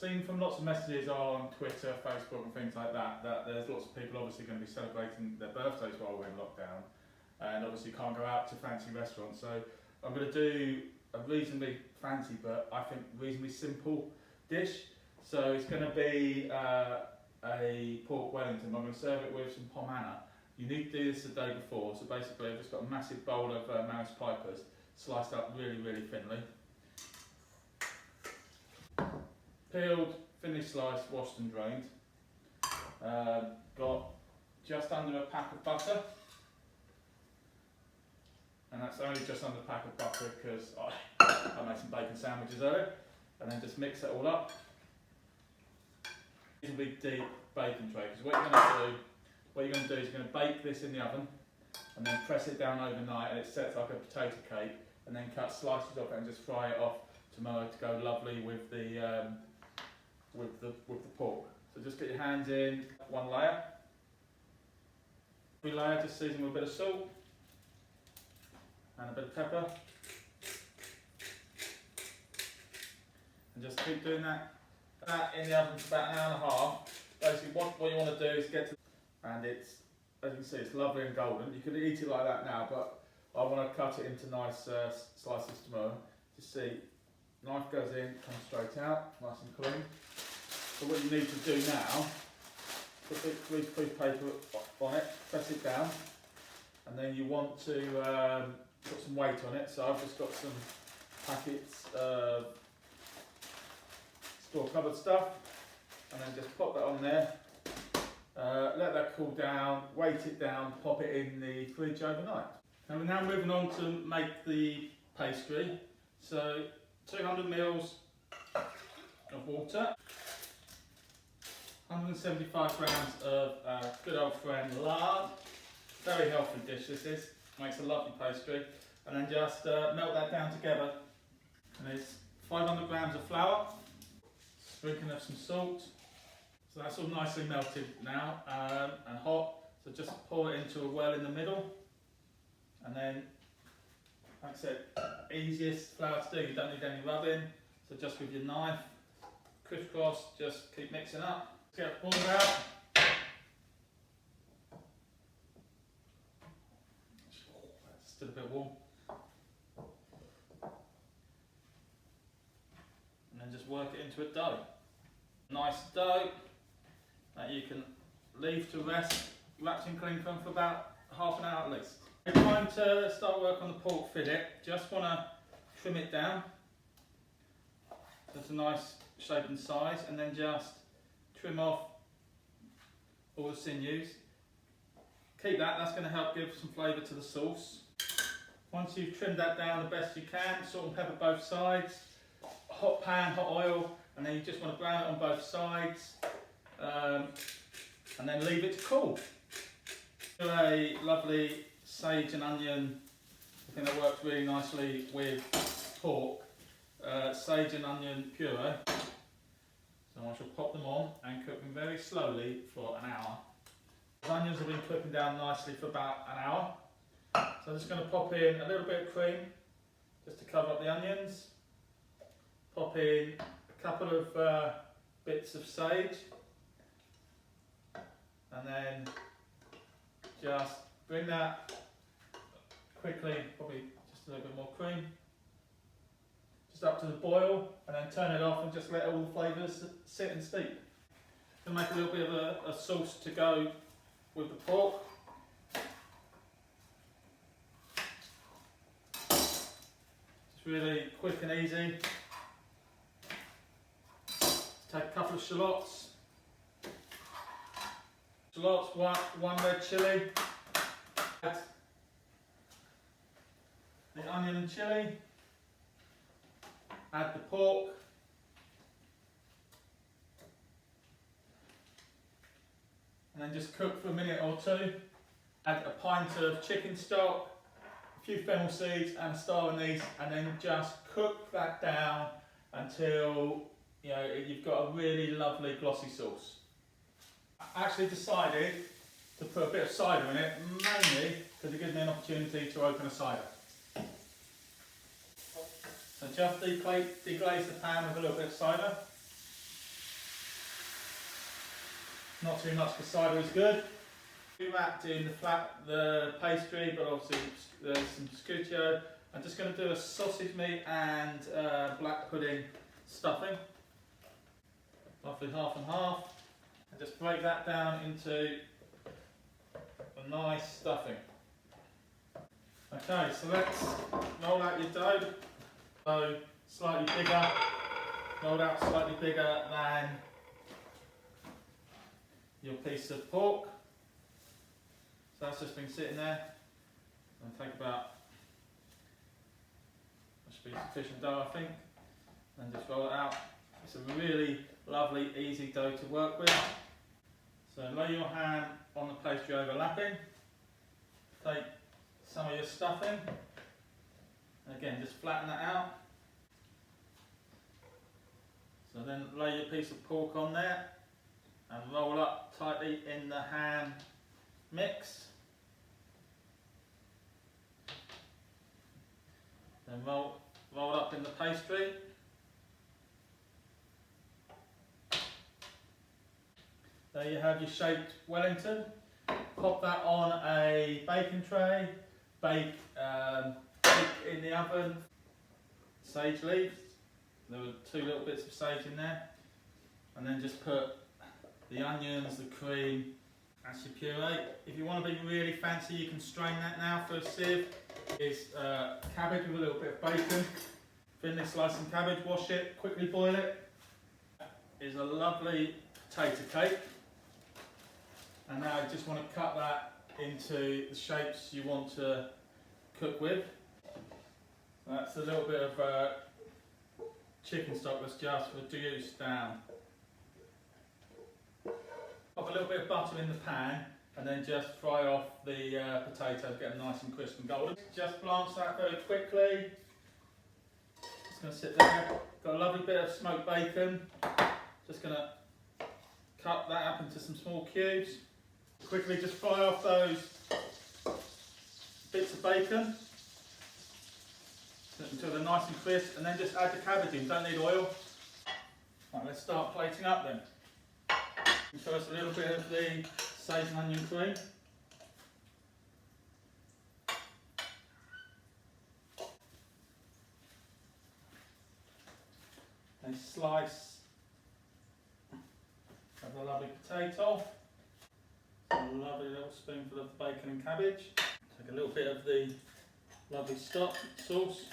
seen from lots of messages on Twitter, Facebook and things like that, that there's lots of people obviously going to be celebrating their birthdays while we're in lockdown, and obviously can't go out to fancy restaurants. So I'm going to do a reasonably fancy, but I think reasonably simple dish. So it's going to be a pork Wellington. I'm going to serve it with some pommes Anna. You need to do this the day before. So basically I've just got a massive bowl of Maris Pipers, sliced up really, really thinly. Peeled, thinly sliced, washed and drained. Got just under a pack of butter. And that's only just under a pack of butter because I made some bacon sandwiches earlier. And then just mix it all up. Reasonably deep bacon tray, because what you're going to do is you're going to bake this in the oven and then press it down overnight, and it sets like a potato cake, and then cut slices of it and just fry it off tomorrow to go lovely with the pork. So just get your hands in one layer. Every layer just season with a bit of salt and a bit of pepper, and just keep doing that. That in the oven for about an hour and a half. Basically what you want to do is get to, and it's, as you can see, it's lovely and golden. You could eat it like that now, but I want to cut it into nice slices tomorrow. Just see, knife goes in, comes straight out, nice and clean. So what you need to do now, put a piece of paper on it, press it down, and then you want to put some weight on it. So I've just got some packets of store cupboard stuff, and then just pop that on there, let that cool down, weight it down, pop it in the fridge overnight. And we're now moving on to make the pastry. So 200 ml of water, 175 grams of good old friend lard. Very healthy dish this is, makes a lovely pastry. And then just melt that down together. And there's 500 grams of flour, sprinkling of some salt. So that's all nicely melted now and hot. So just pour it into a well in the middle. And then, like I said, easiest flour to do, you don't need any rubbing. So just with your knife, crisscross, just keep mixing up. Get it poured out. It's still a bit warm. And then just work it into a dough. Nice dough that you can leave to rest, wrapped in cling film for about half an hour at least. It's time to start work on the pork fillet. Just want to trim it down so it's a nice shape and size, and then just trim off all the sinews. Keep that, that's going to help give some flavour to the sauce. Once you've trimmed that down the best you can, salt and pepper both sides, hot pan, hot oil, and then you just want to brown it on both sides, and then leave it to cool. Do a lovely sage and onion, I think that works really nicely with pork, sage and onion puree. So I shall pop them on and cook them very slowly for an hour. The onions have been cooking down nicely for about an hour. So I'm just going to pop in a little bit of cream just to cover up the onions. Pop in a couple of bits of sage, and then just bring that quickly, probably just a little bit more cream, just up to the boil, and then turn it off and just let all the flavours sit and steep. And make a little bit of a sauce to go with the pork. It's really quick and easy. Take a couple of shallots. Shallots, one red chilli. Add the onion and chilli. Add the pork. And then just cook for a minute or two. Add a pint of chicken stock, a few fennel seeds and a star anise, and then just cook that down until you've got a really lovely glossy sauce. I actually decided to put a bit of cider in it, mainly because it gives me an opportunity to open a cider. So just deglaze the pan with a little bit of cider. Not too much because cider is good. We wrapped in the pastry, but obviously there's some prosciutto. I'm just going to do a sausage meat and black pudding stuffing, roughly half and half, and just break that down into a nice stuffing. Okay, so let's roll out your dough. So slightly bigger, rolled out slightly bigger than your piece of pork. So that's just been sitting there. It'll take about, that should be sufficient dough I think. And just roll it out. It's a really lovely, easy dough to work with. So lay your hand on the pastry overlapping. Take some of your stuffing. And again, just flatten that out. So then lay your piece of pork on there and roll up tightly in the ham mix. Then roll up in the pastry. There you have your shaped Wellington. Pop that on a baking tray. Bake in the oven. Sage leaves. There were 2 little bits of sage in there. And then just put the onions, the cream, that's your puree. If you want to be really fancy, you can strain that now for a sieve. It's cabbage with a little bit of bacon. Thinly slice some cabbage, wash it, quickly boil it. Is a lovely potato cake. And now I just want to cut that into the shapes you want to cook with. That's a little bit of chicken stock that's just reduced down. Pop a little bit of butter in the pan and then just fry off the potatoes, get them nice and crisp and golden. Just blanch that very quickly. It's going to sit there. Got a lovely bit of smoked bacon. Just going to cut that up into some small cubes. Quickly just fry off those bits of bacon until they're nice and crisp, and then just add the cabbage in, don't need oil. Right, let's start plating up then. First a little bit of the sage and onion cream. A slice of the lovely potato. A lovely little spoonful of bacon and cabbage. Take a little bit of the lovely stock sauce.